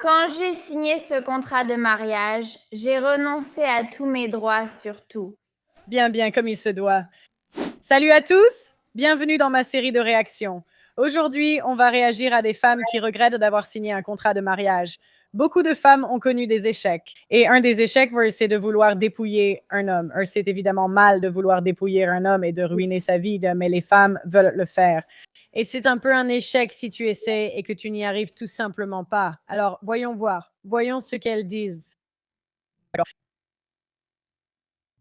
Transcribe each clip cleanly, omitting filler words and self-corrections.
Quand j'ai signé ce contrat de mariage, j'ai renoncé à tous mes droits sur tout. Bien, bien, comme il se doit. Salut à tous, bienvenue dans ma série de réactions. Aujourd'hui, on va réagir à des femmes qui regrettent d'avoir signé un contrat de mariage. Beaucoup de femmes ont connu des échecs. Et un des échecs, c'est de vouloir dépouiller un homme. C'est évidemment mal de vouloir dépouiller un homme et de ruiner sa vie, mais les femmes veulent le faire. Et c'est un peu un échec si tu essaies et que tu n'y arrives tout simplement pas. Alors, voyons voir. Voyons ce qu'elles disent.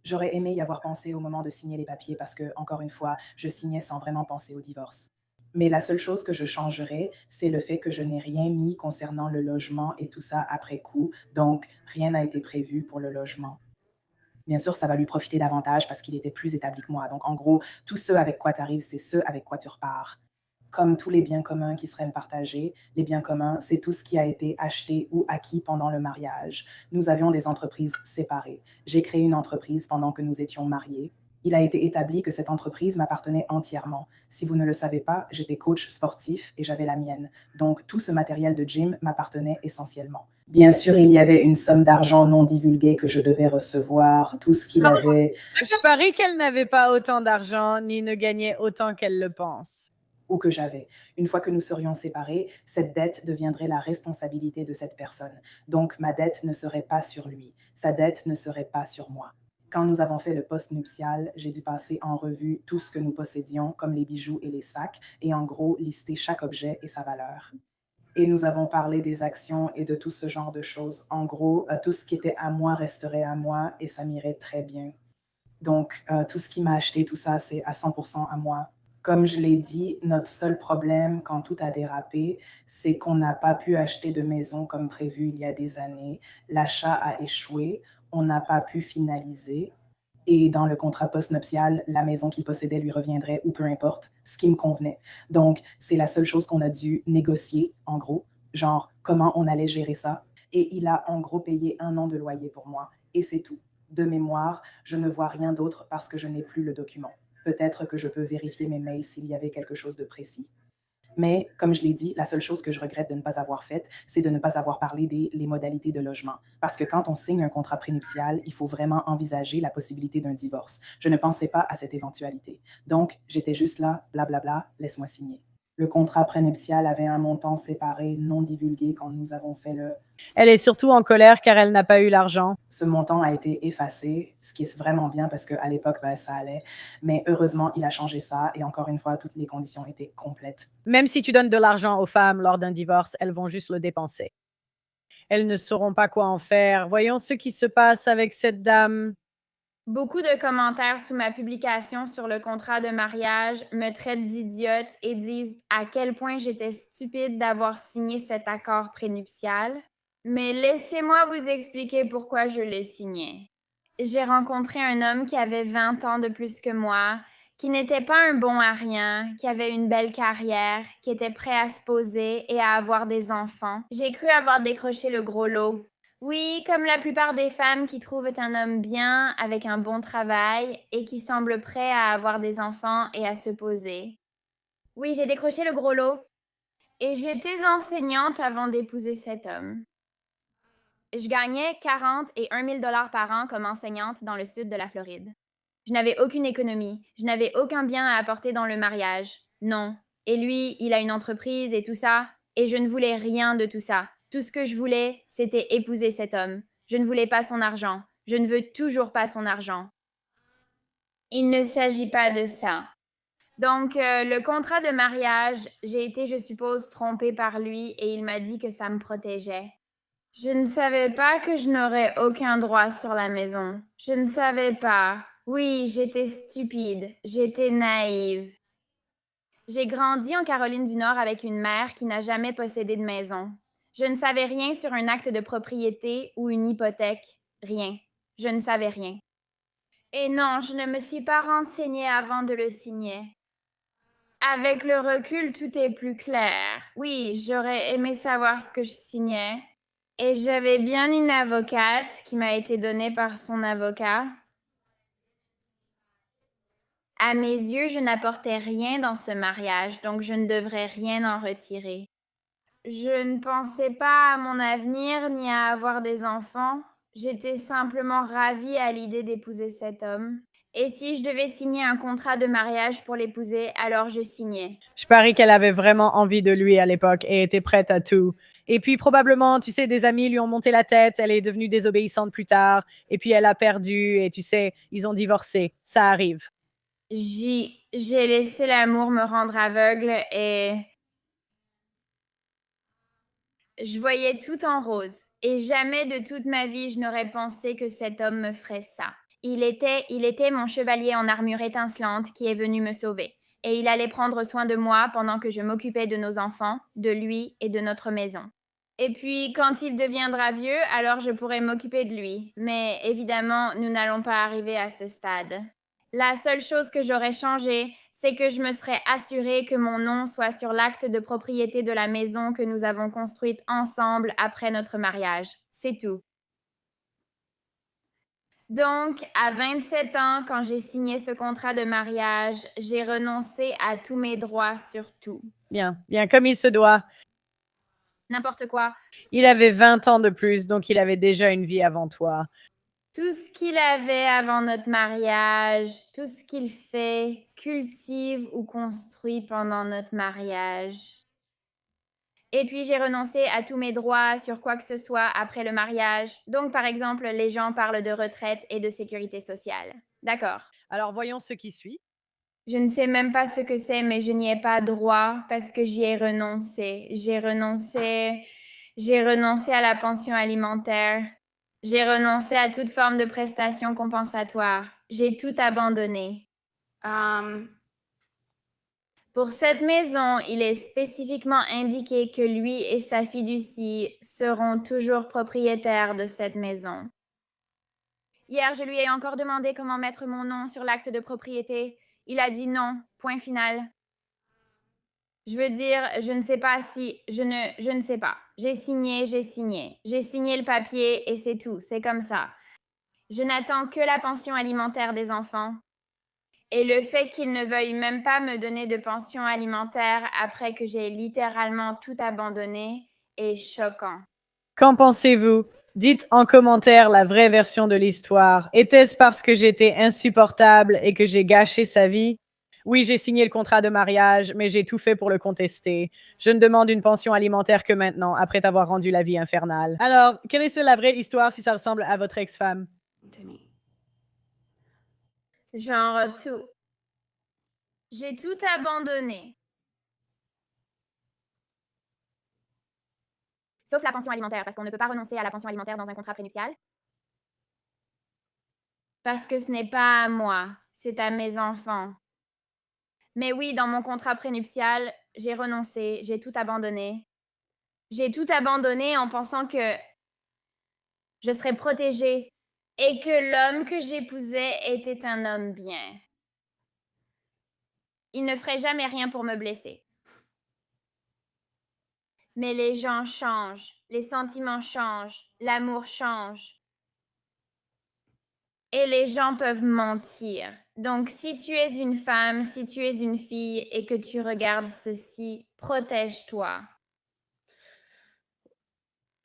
J'aurais aimé y avoir pensé au moment de signer les papiers parce que, encore une fois, je signais sans vraiment penser au divorce. Mais la seule chose que je changerais, c'est le fait que je n'ai rien mis concernant le logement et tout ça après coup, donc rien n'a été prévu pour le logement. Bien sûr, ça va lui profiter davantage parce qu'il était plus établi que moi. Donc, en gros, tout ce avec quoi tu arrives, c'est ce avec quoi tu repars. Comme tous les biens communs qui seraient partagés, les biens communs, c'est tout ce qui a été acheté ou acquis pendant le mariage. Nous avions des entreprises séparées. J'ai créé une entreprise pendant que nous étions mariés. Il a été établi que cette entreprise m'appartenait entièrement. Si vous ne le savez pas, j'étais coach sportif et j'avais la mienne. Donc, tout ce matériel de gym m'appartenait essentiellement. Bien sûr, il y avait une somme d'argent non divulguée que je devais recevoir, tout ce qu'il avait Je parie qu'elle n'avait pas autant d'argent ni ne gagnait autant qu'elle le pense. ou que j'avais. Une fois que nous serions séparés, cette dette deviendrait la responsabilité de cette personne. Donc, ma dette ne serait pas sur lui. Sa dette ne serait pas sur moi. Quand nous avons fait le post-nuptial, j'ai dû passer en revue tout ce que nous possédions, comme les bijoux et les sacs, et en gros, lister chaque objet et sa valeur. Et nous avons parlé des actions et de tout ce genre de choses. En gros, tout ce qui était à moi resterait à moi et ça m'irait très bien. Donc, tout ce qui m'a acheté, tout ça, c'est à 100% à moi. Comme je l'ai dit, notre seul problème quand tout a dérapé, c'est qu'on n'a pas pu acheter de maison comme prévu il y a des années. L'achat a échoué, on n'a pas pu finaliser. Et dans le contrat post-nuptial, la maison qu'il possédait lui reviendrait ou peu importe, ce qui me convenait. Donc, c'est la seule chose qu'on a dû négocier, en gros, genre comment on allait gérer ça. Et il a en gros payé 1 an de loyer pour moi. Et c'est tout. De mémoire, je ne vois rien d'autre parce que je n'ai plus le document. Peut-être que je peux vérifier mes mails s'il y avait quelque chose de précis. Mais comme je l'ai dit, la seule chose que je regrette de ne pas avoir faite, c'est de ne pas avoir parlé des les modalités de logement. Parce que quand on signe un contrat prénuptial, il faut vraiment envisager la possibilité d'un divorce. Je ne pensais pas à cette éventualité. Donc, j'étais juste là, blablabla, laisse-moi signer. Le contrat prénuptial avait un montant séparé, non divulgué quand nous avons fait le... Elle est surtout en colère car elle n'a pas eu l'argent. Ce montant a été effacé, ce qui est vraiment bien parce qu'à l'époque, ben, ça allait. Mais heureusement, il a changé ça et encore une fois, toutes les conditions étaient complètes. Même si tu donnes de l'argent aux femmes lors d'un divorce, elles vont juste le dépenser. Elles ne sauront pas quoi en faire. Voyons ce qui se passe avec cette dame. Beaucoup de commentaires sous ma publication sur le contrat de mariage me traitent d'idiote et disent à quel point j'étais stupide d'avoir signé cet accord prénuptial. Mais laissez-moi vous expliquer pourquoi je l'ai signé. J'ai rencontré un homme qui avait 20 ans de plus que moi, qui n'était pas un bon à rien, qui avait une belle carrière, qui était prêt à se poser et à avoir des enfants. J'ai cru avoir décroché le gros lot. Oui, comme la plupart des femmes qui trouvent un homme bien, avec un bon travail et qui semble prêt à avoir des enfants et à se poser. Oui, j'ai décroché le gros lot. Et j'étais enseignante avant d'épouser cet homme. Je gagnais 40 et 1 000 $ par an comme enseignante dans le sud de la Floride. Je n'avais aucune économie, je n'avais aucun bien à apporter dans le mariage. Non. Et lui, il a une entreprise et tout ça, et je ne voulais rien de tout ça. Tout ce que je voulais, c'était épouser cet homme. Je ne voulais pas son argent. Je ne veux toujours pas son argent. Il ne s'agit pas de ça. Donc, le contrat de mariage, j'ai été, je suppose, trompée par lui et il m'a dit que ça me protégeait. Je ne savais pas que je n'aurais aucun droit sur la maison. Je ne savais pas. Oui, j'étais stupide. J'étais naïve. J'ai grandi en Caroline du Nord avec une mère qui n'a jamais possédé de maison. Je ne savais rien sur un acte de propriété ou une hypothèque. Rien. Je ne savais rien. Et non, je ne me suis pas renseignée avant de le signer. Avec le recul, tout est plus clair. Oui, j'aurais aimé savoir ce que je signais. Et j'avais bien une avocate qui m'a été donnée par son avocat. À mes yeux, je n'apportais rien dans ce mariage, donc je ne devrais rien en retirer. Je ne pensais pas à mon avenir ni à avoir des enfants. J'étais simplement ravie à l'idée d'épouser cet homme. Et si je devais signer un contrat de mariage pour l'épouser, alors je signais. Je parie qu'elle avait vraiment envie de lui à l'époque et était prête à tout. Et puis probablement, tu sais, des amis lui ont monté la tête, elle est devenue désobéissante plus tard, et puis elle a perdu, et tu sais, ils ont divorcé. Ça arrive. J'ai laissé l'amour me rendre aveugle et je voyais tout en rose. Et jamais de toute ma vie je n'aurais pensé que cet homme me ferait ça. Il était mon chevalier en armure étincelante qui est venu me sauver. Et il allait prendre soin de moi pendant que je m'occupais de nos enfants, de lui et de notre maison. Et puis, quand il deviendra vieux, alors je pourrai m'occuper de lui. Mais évidemment, nous n'allons pas arriver à ce stade. La seule chose que j'aurais changée, c'est que je me serais assurée que mon nom soit sur l'acte de propriété de la maison que nous avons construite ensemble après notre mariage. C'est tout. Donc, à 27 ans, quand j'ai signé ce contrat de mariage, j'ai renoncé à tous mes droits sur tout. Bien, bien, comme il se doit. N'importe quoi. Il avait 20 ans de plus, donc il avait déjà une vie avant toi. Tout ce qu'il avait avant notre mariage, tout ce qu'il fait, cultive ou construit pendant notre mariage. Et puis j'ai renoncé à tous mes droits sur quoi que ce soit après le mariage. Donc par exemple, les gens parlent de retraite et de sécurité sociale. D'accord. Alors voyons ce qui suit. Je ne sais même pas ce que c'est, mais je n'y ai pas droit parce que j'y ai renoncé. J'ai renoncé à la pension alimentaire. J'ai renoncé à toute forme de prestation compensatoire. J'ai tout abandonné. Pour cette maison, il est spécifiquement indiqué que lui et sa fiducie seront toujours propriétaires de cette maison. Hier, je lui ai encore demandé comment mettre mon nom sur l'acte de propriété. Il a dit non, point final. Je veux dire, je ne sais pas si... Je ne sais pas. J'ai signé. J'ai signé le papier et c'est tout. C'est comme ça. Je n'attends que la pension alimentaire des enfants. Et le fait qu'il ne veuille même pas me donner de pension alimentaire après que j'ai littéralement tout abandonné est choquant. Qu'en pensez-vous? Dites en commentaire la vraie version de l'histoire. Était-ce parce que j'étais insupportable et que j'ai gâché sa vie? Oui, j'ai signé le contrat de mariage, mais j'ai tout fait pour le contester. Je ne demande une pension alimentaire que maintenant, après t'avoir rendu la vie infernale. Alors, quelle est la vraie histoire si ça ressemble à votre ex-femme? Genre tout. J'ai tout abandonné. Sauf la pension alimentaire, parce qu'on ne peut pas renoncer à la pension alimentaire dans un contrat prénuptial. Parce que ce n'est pas à moi, c'est à mes enfants. Mais oui, dans mon contrat prénuptial, j'ai renoncé, j'ai tout abandonné. J'ai tout abandonné en pensant que je serais protégée et que l'homme que j'épousais était un homme bien. Il ne ferait jamais rien pour me blesser. Mais les gens changent, les sentiments changent, l'amour change. Et les gens peuvent mentir. Donc, si tu es une femme, si tu es une fille et que tu regardes ceci, protège-toi.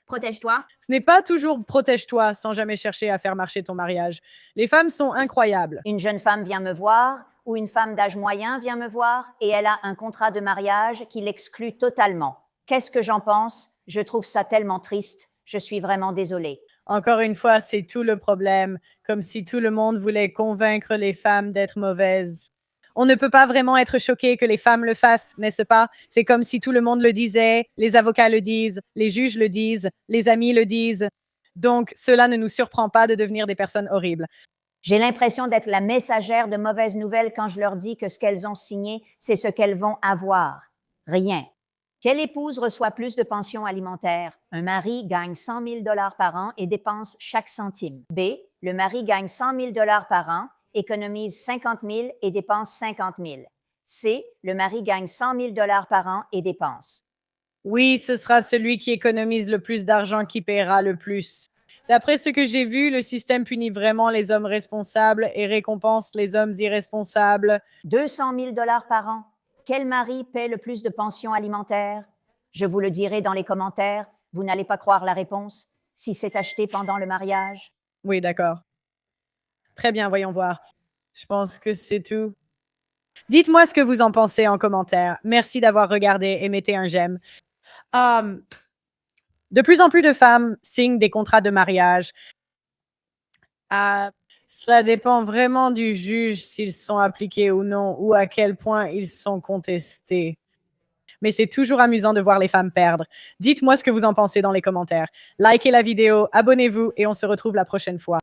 Protège-toi. Ce n'est pas toujours protège-toi sans jamais chercher à faire marcher ton mariage. Les femmes sont incroyables. Une jeune femme vient me voir ou une femme d'âge moyen vient me voir et elle a un contrat de mariage qui l'exclut totalement. Qu'est-ce que j'en pense? Je trouve ça tellement triste. Je suis vraiment désolée. Encore une fois, c'est tout le problème, comme si tout le monde voulait convaincre les femmes d'être mauvaises. On ne peut pas vraiment être choqué que les femmes le fassent, n'est-ce pas? C'est comme si tout le monde le disait, les avocats le disent, les juges le disent, les amis le disent. Donc, cela ne nous surprend pas de devenir des personnes horribles. J'ai l'impression d'être la messagère de mauvaises nouvelles quand je leur dis que ce qu'elles ont signé, c'est ce qu'elles vont avoir. Rien. Quelle épouse reçoit plus de pension alimentaire? Un mari gagne 100 000 $ par an et dépense chaque centime. B. Le mari gagne 100 000 $ par an, économise 50 000 et dépense 50 000. C. Le mari gagne 100 000 $ par an et dépense. Oui, ce sera celui qui économise le plus d'argent qui paiera le plus. D'après ce que j'ai vu, le système punit vraiment les hommes responsables et récompense les hommes irresponsables. 200 000 $ par an. Quel mari paie le plus de pension alimentaire? Je vous le dirai dans les commentaires. Vous n'allez pas croire la réponse. Si c'est acheté pendant le mariage. Oui, d'accord. Très bien, voyons voir. Je pense que c'est tout. Dites-moi ce que vous en pensez en commentaire. Merci d'avoir regardé et mettez un j'aime. De plus en plus de femmes signent des contrats de mariage. Cela dépend vraiment du juge s'ils sont appliqués ou non, ou à quel point ils sont contestés. Mais c'est toujours amusant de voir les femmes perdre. Dites-moi ce que vous en pensez dans les commentaires. Likez la vidéo, abonnez-vous et on se retrouve la prochaine fois.